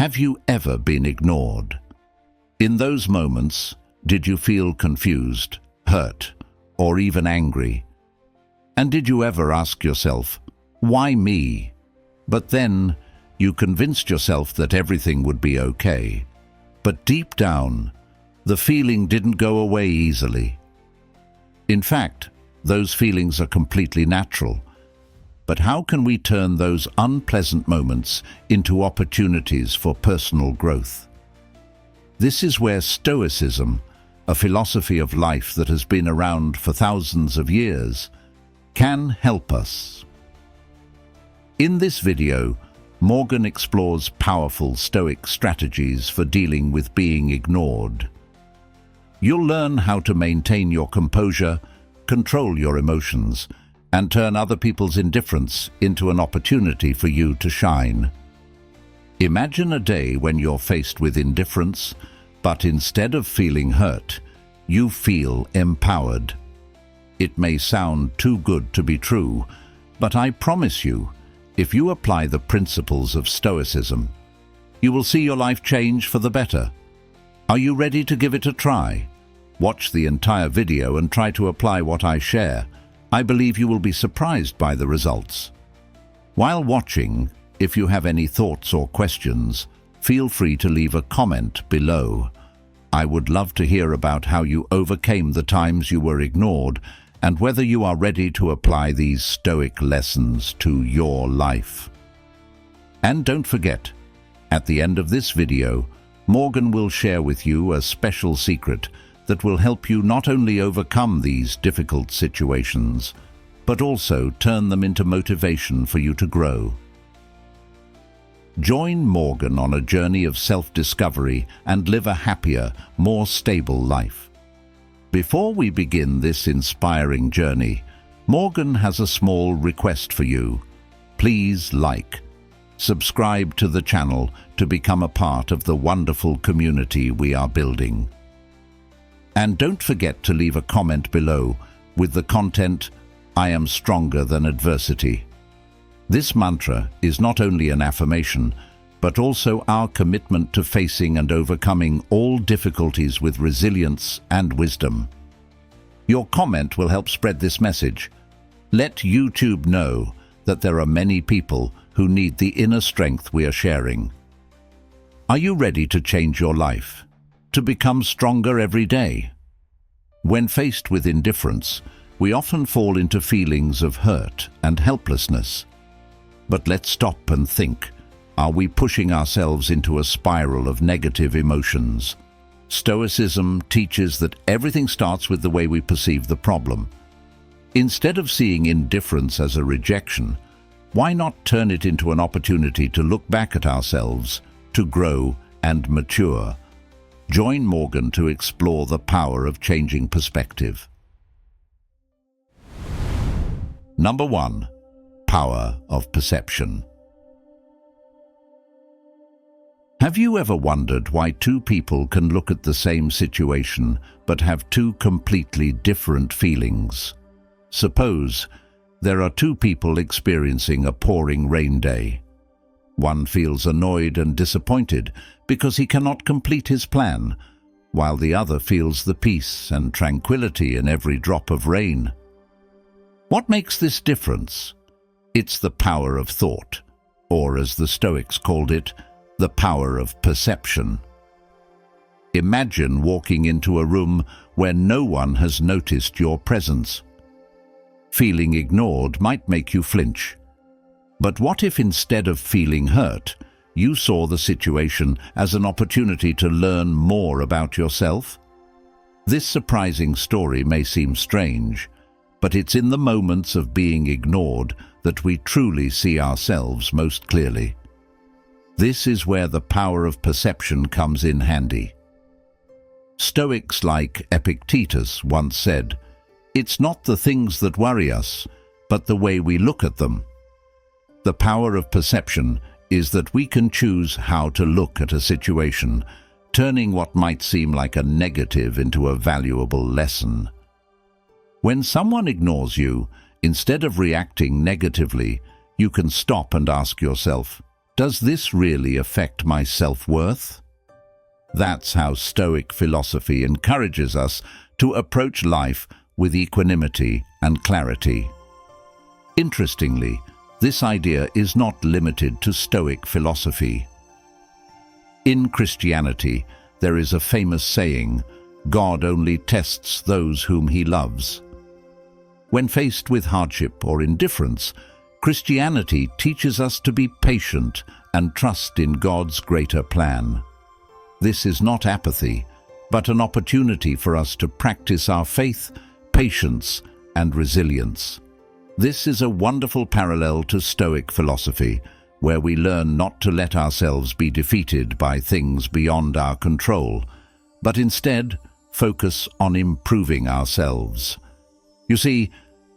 Have you ever been ignored? In those moments, did you feel confused, hurt, or even angry? And did you ever ask yourself, why me? But then, you convinced yourself that everything would be okay. But deep down, the feeling didn't go away easily. In fact, those feelings are completely natural. But how can we turn those unpleasant moments into opportunities for personal growth? This is where Stoicism, a philosophy of life that has been around for thousands of years, can help us. In this video, Morgan explores powerful Stoic strategies for dealing with being ignored. You'll learn how to maintain your composure, control your emotions, and turn other people's indifference into an opportunity for you to shine. Imagine a day when you're faced with indifference, but instead of feeling hurt, you feel empowered. It may sound too good to be true, but I promise you, if you apply the principles of Stoicism, you will see your life change for the better. Are you ready to give it a try? Watch the entire video and try to apply what I share. I believe you will be surprised by the results. While watching, if you have any thoughts or questions, feel free to leave a comment below. I would love to hear about how you overcame the times you were ignored and whether you are ready to apply these Stoic lessons to your life. And don't forget, at the end of this video, Morgan will share with you a special secret that will help you not only overcome these difficult situations, but also turn them into motivation for you to grow. Join Morgan on a journey of self-discovery and live a happier, more stable life. Before we begin this inspiring journey, Morgan has a small request for you. Please subscribe to the channel to become a part of the wonderful community we are building. And don't forget to leave a comment below with the content, "I am stronger than adversity." This mantra is not only an affirmation, but also our commitment to facing and overcoming all difficulties with resilience and wisdom. Your comment will help spread this message. Let YouTube know that there are many people who need the inner strength we are sharing. Are you ready to change your life? To become stronger every day? When faced with indifference, we often fall into feelings of hurt and helplessness. But let's stop and think. Are we pushing ourselves into a spiral of negative emotions? Stoicism teaches that everything starts with the way we perceive the problem. Instead of seeing indifference as a rejection, why not turn it into an opportunity to look back at ourselves, to grow and mature? Join Morgan to explore the power of changing perspective. Number 1. Power of perception. Have you ever wondered why two people can look at the same situation but have two completely different feelings? Suppose there are two people experiencing a pouring rain day. One feels annoyed and disappointed because he cannot complete his plan, while the other feels the peace and tranquility in every drop of rain. What makes this difference? It's the power of thought, or as the Stoics called it, the power of perception. Imagine walking into a room where no one has noticed your presence. Feeling ignored might make you flinch. But what if instead of feeling hurt, you saw the situation as an opportunity to learn more about yourself? This surprising story may seem strange, but it's in the moments of being ignored that we truly see ourselves most clearly. This is where the power of perception comes in handy. Stoics like Epictetus once said, "It's not the things that worry us, but the way we look at them." The power of perception is that we can choose how to look at a situation, turning what might seem like a negative into a valuable lesson. When someone ignores you, instead of reacting negatively, you can stop and ask yourself, Does this really affect my self-worth? That's how Stoic philosophy encourages us to approach life with equanimity and clarity. Interestingly, this idea is not limited to Stoic philosophy. In Christianity, there is a famous saying, "God only tests those whom he loves." When faced with hardship or indifference, Christianity teaches us to be patient and trust in God's greater plan. This is not apathy, but an opportunity for us to practice our faith, patience, and resilience. This is a wonderful parallel to Stoic philosophy, where we learn not to let ourselves be defeated by things beyond our control, but instead focus on improving ourselves. You see,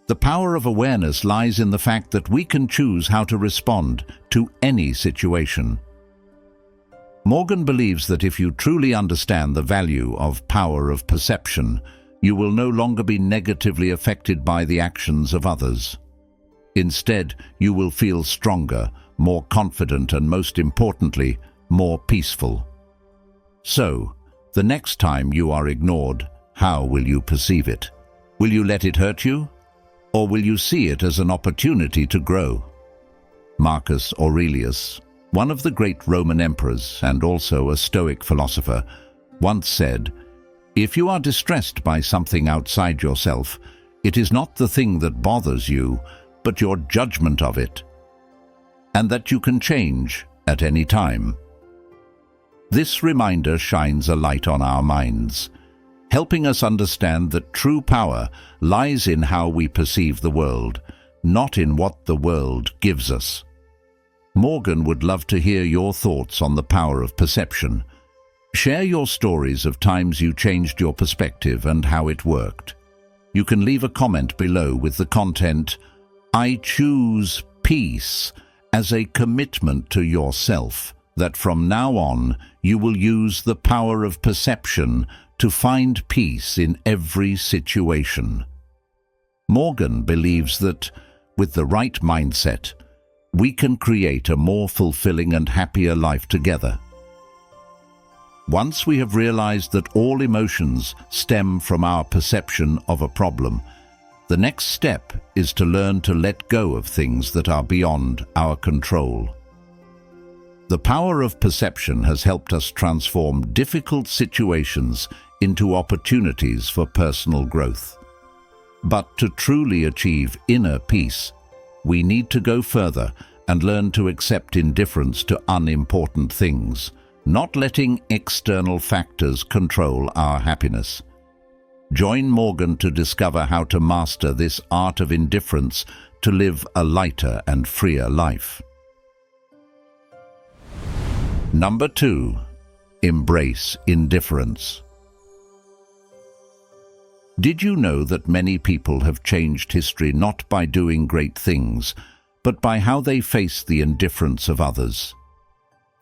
the power of awareness lies in the fact that we can choose how to respond to any situation. Morgan believes that if you truly understand the value of power of perception, you will no longer be negatively affected by the actions of others. Instead, you will feel stronger, more confident, and most importantly, more peaceful. So, the next time you are ignored, how will you perceive it? Will you let it hurt you? Or will you see it as an opportunity to grow? Marcus Aurelius, one of the great Roman emperors and also a Stoic philosopher, once said, "If you are distressed by something outside yourself, it is not the thing that bothers you, but your judgment of it, and that you can change at any time." This reminder shines a light on our minds, helping us understand that true power lies in how we perceive the world, not in what the world gives us. Morgan would love to hear your thoughts on the power of perception. Share your stories of times you changed your perspective and how it worked. You can leave a comment below with the content, "I choose peace," as a commitment to yourself that from now on you will use the power of perception to find peace in every situation. Morgan believes that, with the right mindset, we can create a more fulfilling and happier life together. Once we have realized that all emotions stem from our perception of a problem, the next step is to learn to let go of things that are beyond our control. The power of perception has helped us transform difficult situations into opportunities for personal growth. But to truly achieve inner peace, we need to go further and learn to accept indifference to unimportant things, not letting external factors control our happiness. Join Morgan to discover how to master this art of indifference to live a lighter and freer life. Number 2. Embrace indifference. Did you know that many people have changed history not by doing great things, but by how they face the indifference of others?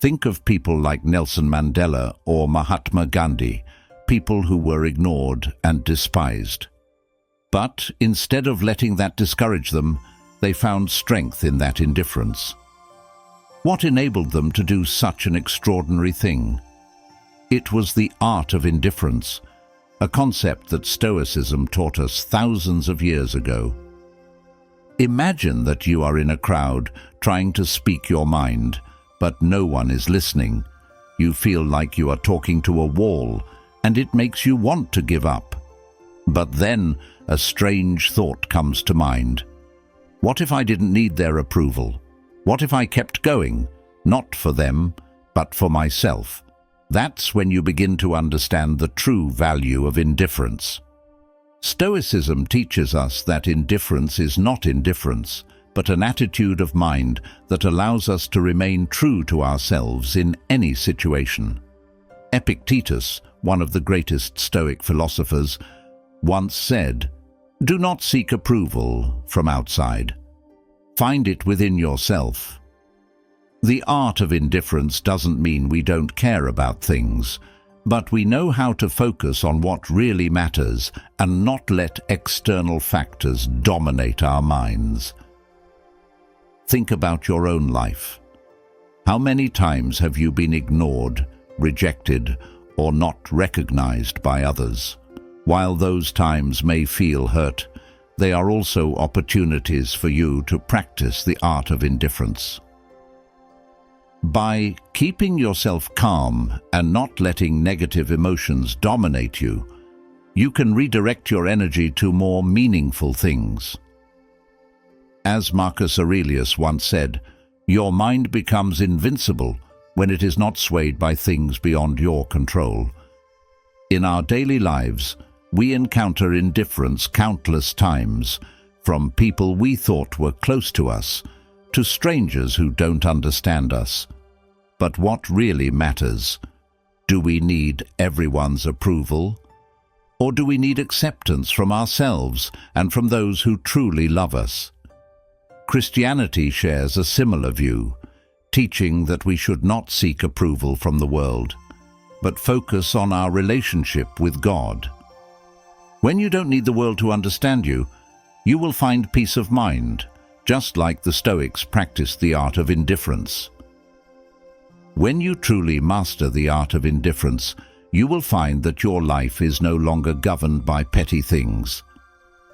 Think of people like Nelson Mandela or Mahatma Gandhi, people who were ignored and despised. But instead of letting that discourage them, they found strength in that indifference. What enabled them to do such an extraordinary thing? It was the art of indifference, a concept that Stoicism taught us thousands of years ago. Imagine that you are in a crowd trying to speak your mind, but no one is listening. You feel like you are talking to a wall, and it makes you want to give up. But then a strange thought comes to mind. What if I didn't need their approval? What if I kept going, not for them, but for myself? That's when you begin to understand the true value of indifference. Stoicism teaches us that indifference is not indifference, but an attitude of mind that allows us to remain true to ourselves in any situation. Epictetus, one of the greatest Stoic philosophers, once said, "Do not seek approval from outside. Find it within yourself." The art of indifference doesn't mean we don't care about things, but we know how to focus on what really matters and not let external factors dominate our minds. Think about your own life. How many times have you been ignored, rejected, or not recognized by others? While those times may feel hurt, they are also opportunities for you to practice the art of indifference. By keeping yourself calm and not letting negative emotions dominate you, you can redirect your energy to more meaningful things. As Marcus Aurelius once said, your mind becomes invincible when it is not swayed by things beyond your control. In our daily lives, we encounter indifference countless times, from people we thought were close to us, to strangers who don't understand us. But what really matters? Do we need everyone's approval? Or do we need acceptance from ourselves and from those who truly love us? Christianity shares a similar view, teaching that we should not seek approval from the world, but focus on our relationship with God. When you don't need the world to understand you, you will find peace of mind, just like the Stoics practiced the art of indifference. When you truly master the art of indifference, you will find that your life is no longer governed by petty things.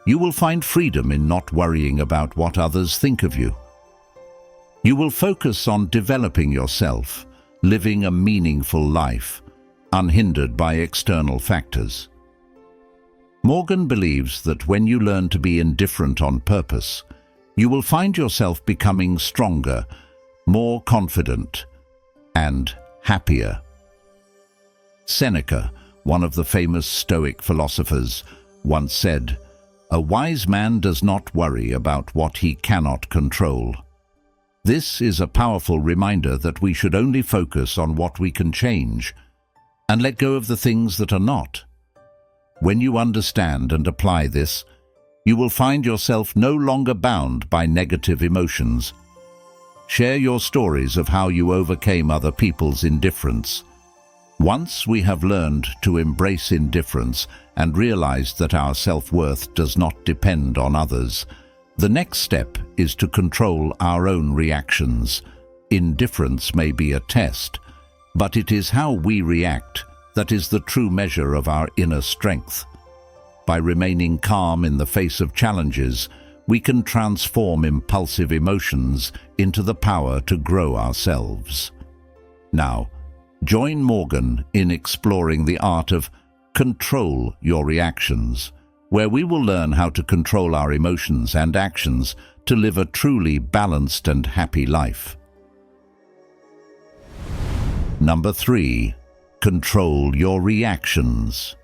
You will find freedom in not worrying about what others think of you. You will focus on developing yourself, living a meaningful life, unhindered by external factors. Morgan believes that when you learn to be indifferent on purpose, you will find yourself becoming stronger, more confident, and happier. Seneca, one of the famous Stoic philosophers, once said, "A wise man does not worry about what he cannot control." This is a powerful reminder that we should only focus on what we can change and let go of the things that are not. When you understand and apply this, you will find yourself no longer bound by negative emotions. Share your stories of how you overcame other people's indifference. Once we have learned to embrace indifference and realize that our self-worth does not depend on others, the next step is to control our own reactions. Indifference may be a test, but it is how we react that is the true measure of our inner strength. By remaining calm in the face of challenges, we can transform impulsive emotions into the power to grow ourselves. Now, join Morgan in exploring the art of control your reactions, where we will learn how to control our emotions and actions to live a truly balanced and happy life. Number 3. Control your reactions.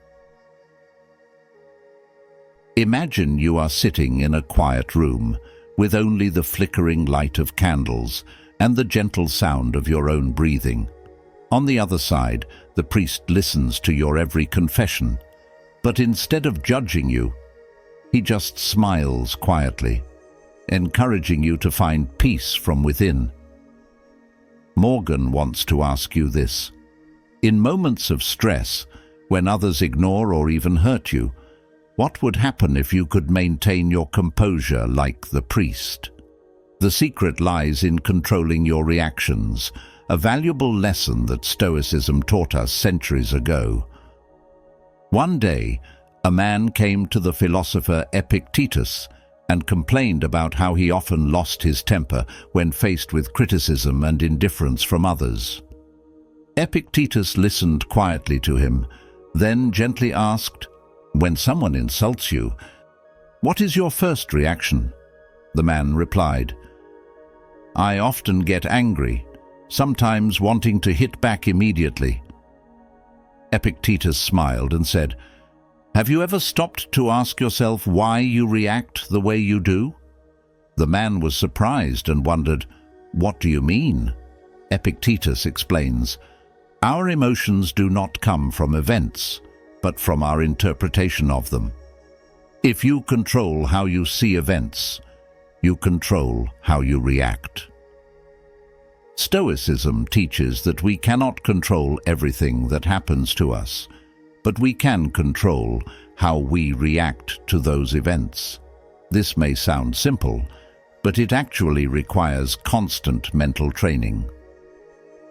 Imagine you are sitting in a quiet room with only the flickering light of candles and the gentle sound of your own breathing. On the other side, the priest listens to your every confession, but instead of judging you, he just smiles quietly, encouraging you to find peace from within. Morgan wants to ask you this. In moments of stress, when others ignore or even hurt you, what would happen if you could maintain your composure like the priest? The secret lies in controlling your reactions, a valuable lesson that Stoicism taught us centuries ago. One day, a man came to the philosopher Epictetus and complained about how he often lost his temper when faced with criticism and indifference from others. Epictetus listened quietly to him, then gently asked, "When someone insults you, what is your first reaction?" The man replied, "I often get angry, sometimes wanting to hit back immediately." Epictetus smiled and said, "Have you ever stopped to ask yourself why you react the way you do?" The man was surprised and wondered, "What do you mean?" Epictetus explains, "Our emotions do not come from events, but from our interpretation of them. If you control how you see events, you control how you react." Stoicism teaches that we cannot control everything that happens to us, but we can control how we react to those events. This may sound simple, but it actually requires constant mental training.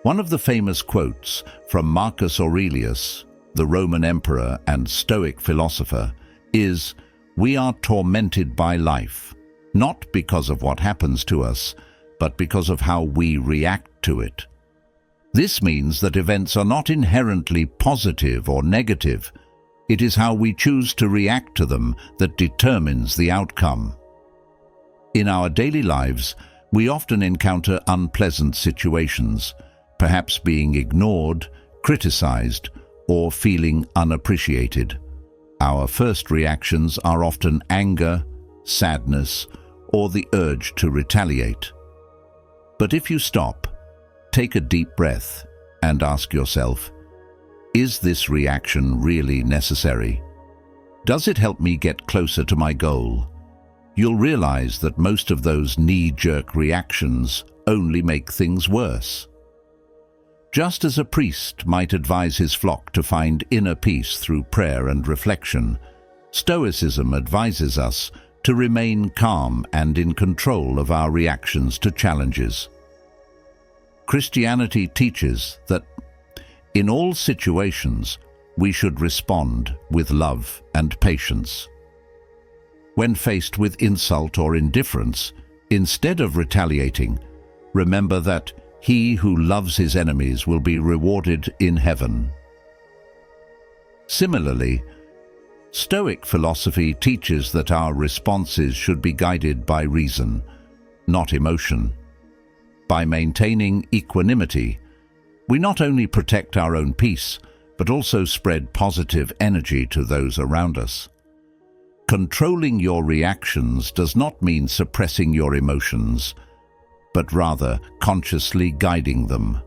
One of the famous quotes from Marcus Aurelius, the Roman emperor and Stoic philosopher, is, "We are tormented by life, not because of what happens to us, but because of how we react to it." This means that events are not inherently positive or negative. It is how we choose to react to them that determines the outcome. In our daily lives, we often encounter unpleasant situations, perhaps being ignored, criticized, or feeling unappreciated. Our first reactions are often anger, sadness, or the urge to retaliate. But if you stop, take a deep breath, and ask yourself, is this reaction really necessary? Does it help me get closer to my goal? You'll realize that most of those knee-jerk reactions only make things worse. Just as a priest might advise his flock to find inner peace through prayer and reflection, Stoicism advises us to remain calm and in control of our reactions to challenges. Christianity teaches that in all situations we should respond with love and patience. When faced with insult or indifference, instead of retaliating, remember that he who loves his enemies will be rewarded in heaven. Similarly, Stoic philosophy teaches that our responses should be guided by reason, not emotion. By maintaining equanimity, we not only protect our own peace, but also spread positive energy to those around us. Controlling your reactions does not mean suppressing your emotions, but rather consciously guiding them.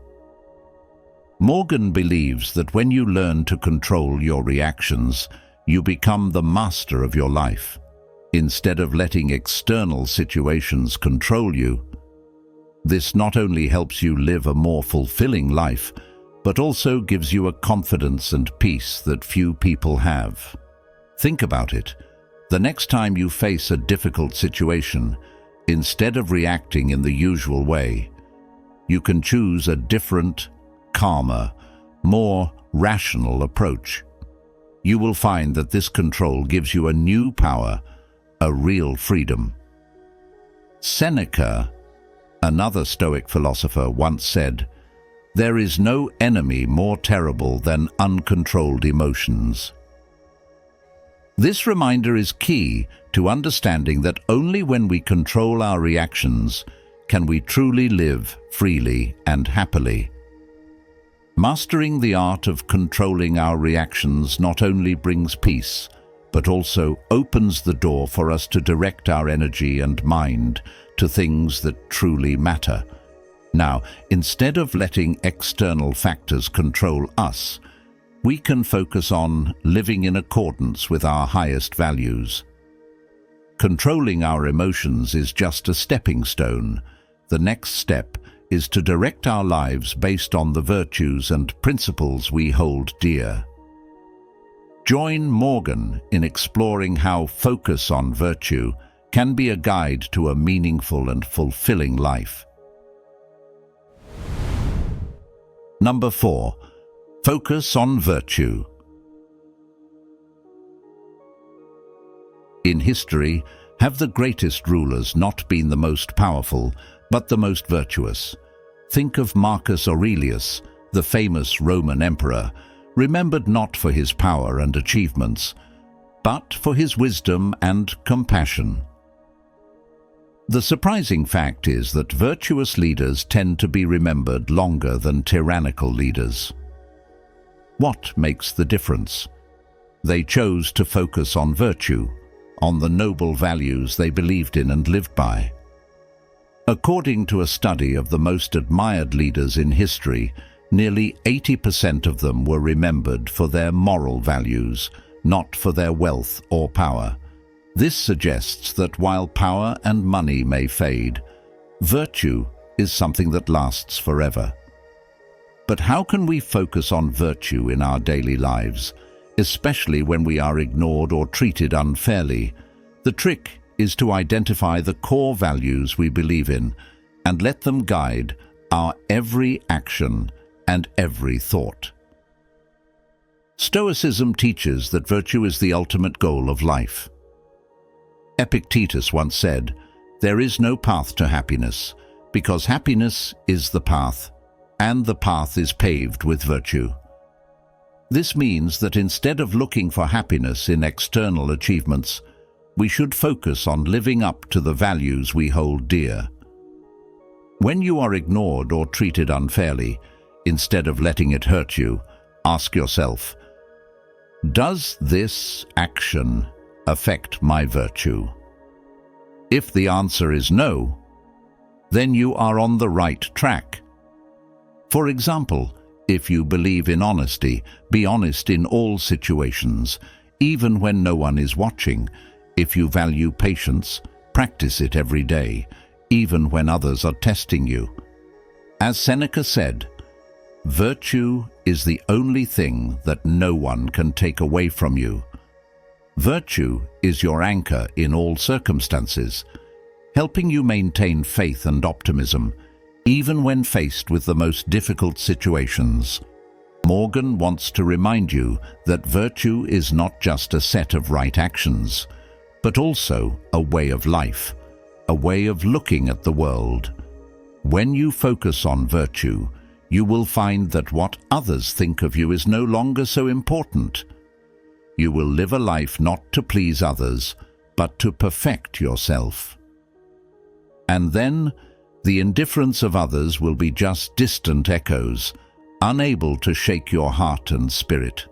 Morgan believes that when you learn to control your reactions, you become the master of your life. Instead of letting external situations control you, this not only helps you live a more fulfilling life, but also gives you a confidence and peace that few people have. Think about it. The next time you face a difficult situation, instead of reacting in the usual way, you can choose a different, calmer, more rational approach. You will find that this control gives you a new power, a real freedom. Seneca, another Stoic philosopher, once said, "There is no enemy more terrible than uncontrolled emotions." This reminder is key to understanding that only when we control our reactions can we truly live freely and happily. Mastering the art of controlling our reactions not only brings peace, but also opens the door for us to direct our energy and mind to things that truly matter. Now, instead of letting external factors control us, we can focus on living in accordance with our highest values. Controlling our emotions is just a stepping stone. The next step is to direct our lives based on the virtues and principles we hold dear. Join Morgan in exploring how focus on virtue can be a guide to a meaningful and fulfilling life. Number 4. Focus on virtue. In history, have the greatest rulers not been the most powerful, but the most virtuous? Think of Marcus Aurelius, the famous Roman emperor, remembered not for his power and achievements, but for his wisdom and compassion. The surprising fact is that virtuous leaders tend to be remembered longer than tyrannical leaders. What makes the difference? They chose to focus on virtue, on the noble values they believed in and lived by. According to a study of the most admired leaders in history, nearly 80% of them were remembered for their moral values, not for their wealth or power. This suggests that while power and money may fade, virtue is something that lasts forever. But how can we focus on virtue in our daily lives, especially when we are ignored or treated unfairly? The trick is to identify the core values we believe in and let them guide our every action and every thought. Stoicism teaches that virtue is the ultimate goal of life. Epictetus once said, "There is no path to happiness, because happiness is the path, and the path is paved with virtue." This means that instead of looking for happiness in external achievements, we should focus on living up to the values we hold dear. When you are ignored or treated unfairly, instead of letting it hurt you, ask yourself, does this action affect my virtue? If the answer is no, then you are on the right track. For example, if you believe in honesty, be honest in all situations, even when no one is watching. If you value patience, practice it every day, even when others are testing you. As Seneca said, "Virtue is the only thing that no one can take away from you." Virtue is your anchor in all circumstances, helping you maintain faith and optimism, even when faced with the most difficult situations. Morgan wants to remind you that virtue is not just a set of right actions, but also a way of life, a way of looking at the world. When you focus on virtue, you will find that what others think of you is no longer so important. You will live a life not to please others, but to perfect yourself. And then, the indifference of others will be just distant echoes, unable to shake your heart and spirit.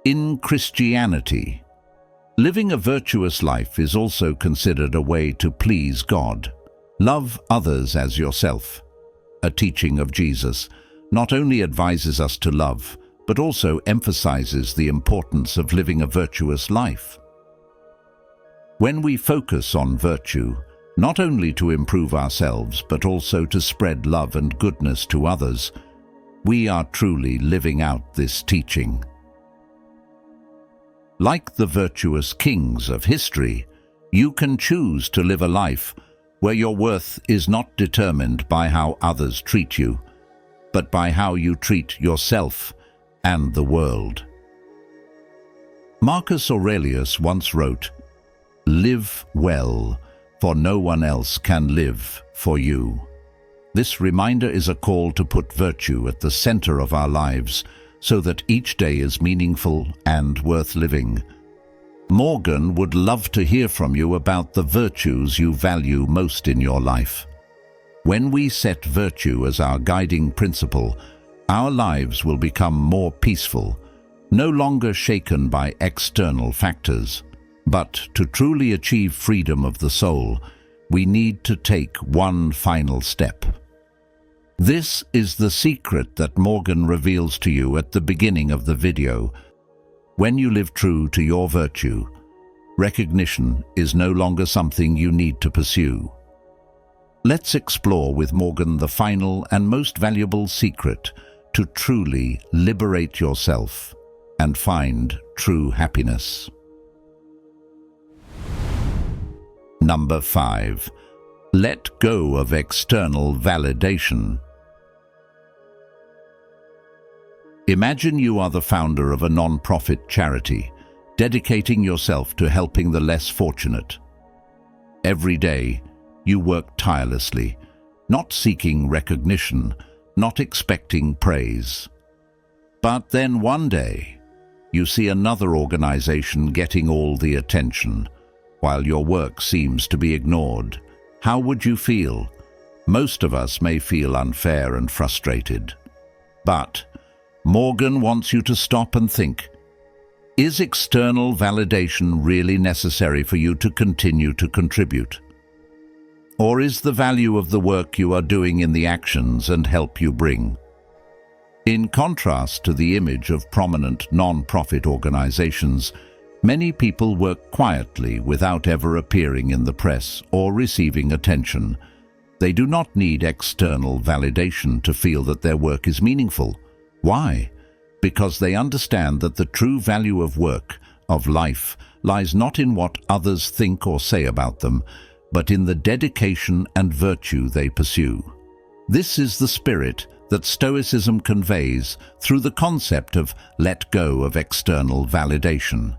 In Christianity, living a virtuous life is also considered a way to please God. Love others as yourself. A teaching of Jesus not only advises us to love, but also emphasizes the importance of living a virtuous life. When we focus on virtue, not only to improve ourselves, but also to spread love and goodness to others, we are truly living out this teaching. Like the virtuous kings of history, you can choose to live a life where your worth is not determined by how others treat you, but by how you treat yourself and the world. Marcus Aurelius once wrote, "Live well, for no one else can live for you." This reminder is a call to put virtue at the center of our lives so that each day is meaningful and worth living. Morgan would love to hear from you about the virtues you value most in your life. When we set virtue as our guiding principle, our lives will become more peaceful, no longer shaken by external factors. But to truly achieve freedom of the soul, we need to take one final step. This is the secret that Morgan reveals to you at the beginning of the video. When you live true to your virtue, recognition is no longer something you need to pursue. Let's explore with Morgan the final and most valuable secret to truly liberate yourself and find true happiness. Number 5. Let go of external validation. Imagine you are the founder of a non-profit charity, dedicating yourself to helping the less fortunate. Every day, you work tirelessly, not seeking recognition, not expecting praise. But then one day, you see another organization getting all the attention, while your work seems to be ignored. How would you feel? Most of us may feel unfair and frustrated. But Morgan wants you to stop and think, is external validation really necessary for you to continue to contribute? Or is the value of the work you are doing in the actions and help you bring? In contrast to the image of prominent non-profit organizations, many people work quietly without ever appearing in the press or receiving attention. They do not need external validation to feel that their work is meaningful. Why? Because they understand that the true value of work, of life, lies not in what others think or say about them, but in the dedication and virtue they pursue. This is the spirit that Stoicism conveys through the concept of let go of external validation.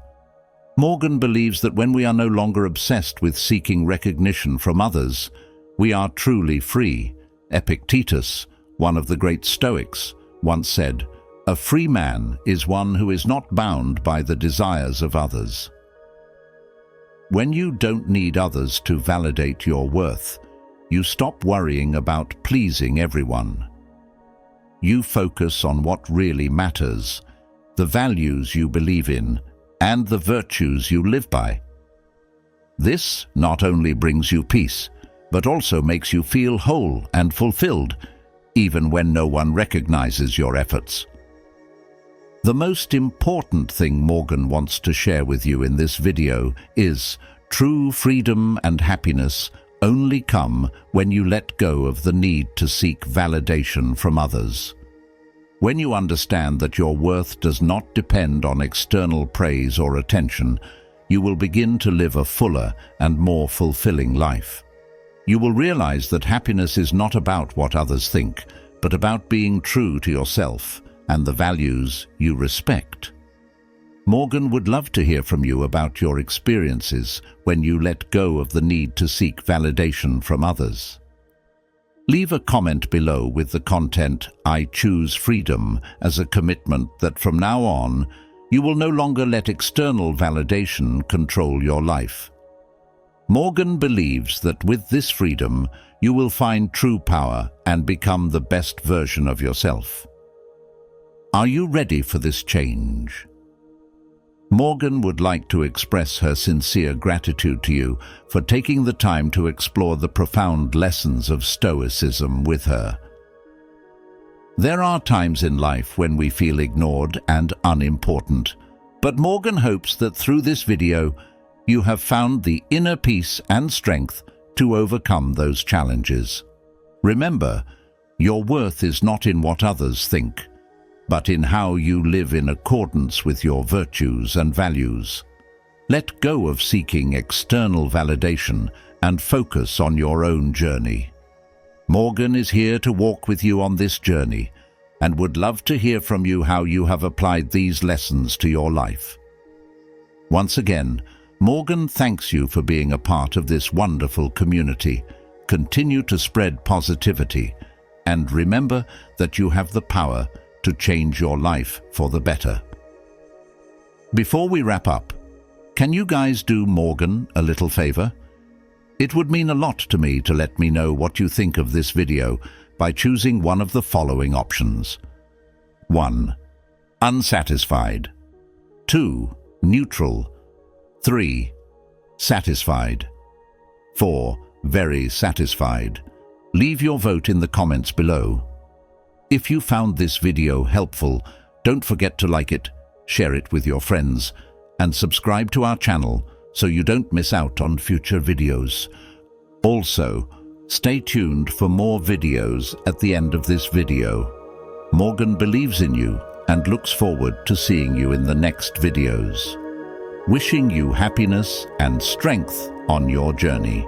Morgan believes that when we are no longer obsessed with seeking recognition from others, we are truly free. Epictetus, one of the great Stoics, once said, "A free man is one who is not bound by the desires of others." When you don't need others to validate your worth, you stop worrying about pleasing everyone. You focus on what really matters, the values you believe in, and the virtues you live by. This not only brings you peace, but also makes you feel whole and fulfilled, even when no one recognizes your efforts. The most important thing Morgan wants to share with you in this video is true freedom and happiness only come when you let go of the need to seek validation from others. When you understand that your worth does not depend on external praise or attention, you will begin to live a fuller and more fulfilling life. You will realize that happiness is not about what others think, but about being true to yourself and the values you respect. Morgan would love to hear from you about your experiences when you let go of the need to seek validation from others. Leave a comment below with the content, "I choose freedom," as a commitment that from now on, you will no longer let external validation control your life. Morgan believes that with this freedom, you will find true power and become the best version of yourself. Are you ready for this change? Morgan would like to express her sincere gratitude to you for taking the time to explore the profound lessons of Stoicism with her. There are times in life when we feel ignored and unimportant, but Morgan hopes that through this video, you have found the inner peace and strength to overcome those challenges. Remember, your worth is not in what others think, but in how you live in accordance with your virtues and values. Let go of seeking external validation and focus on your own journey. Morgan is here to walk with you on this journey and would love to hear from you how you have applied these lessons to your life. Once again, Morgan thanks you for being a part of this wonderful community. Continue to spread positivity, and remember that you have the power to change your life for the better. Before we wrap up, can you guys do Morgan a little favor? It would mean a lot to me to let me know what you think of this video by choosing one of the following options. 1. Unsatisfied. 2. Neutral. 3. Satisfied. 4. Very satisfied. Leave your vote in the comments below. If you found this video helpful, don't forget to like it, share it with your friends, and subscribe to our channel so you don't miss out on future videos. Also, stay tuned for more videos at the end of this video. Morgan believes in you and looks forward to seeing you in the next videos. Wishing you happiness and strength on your journey.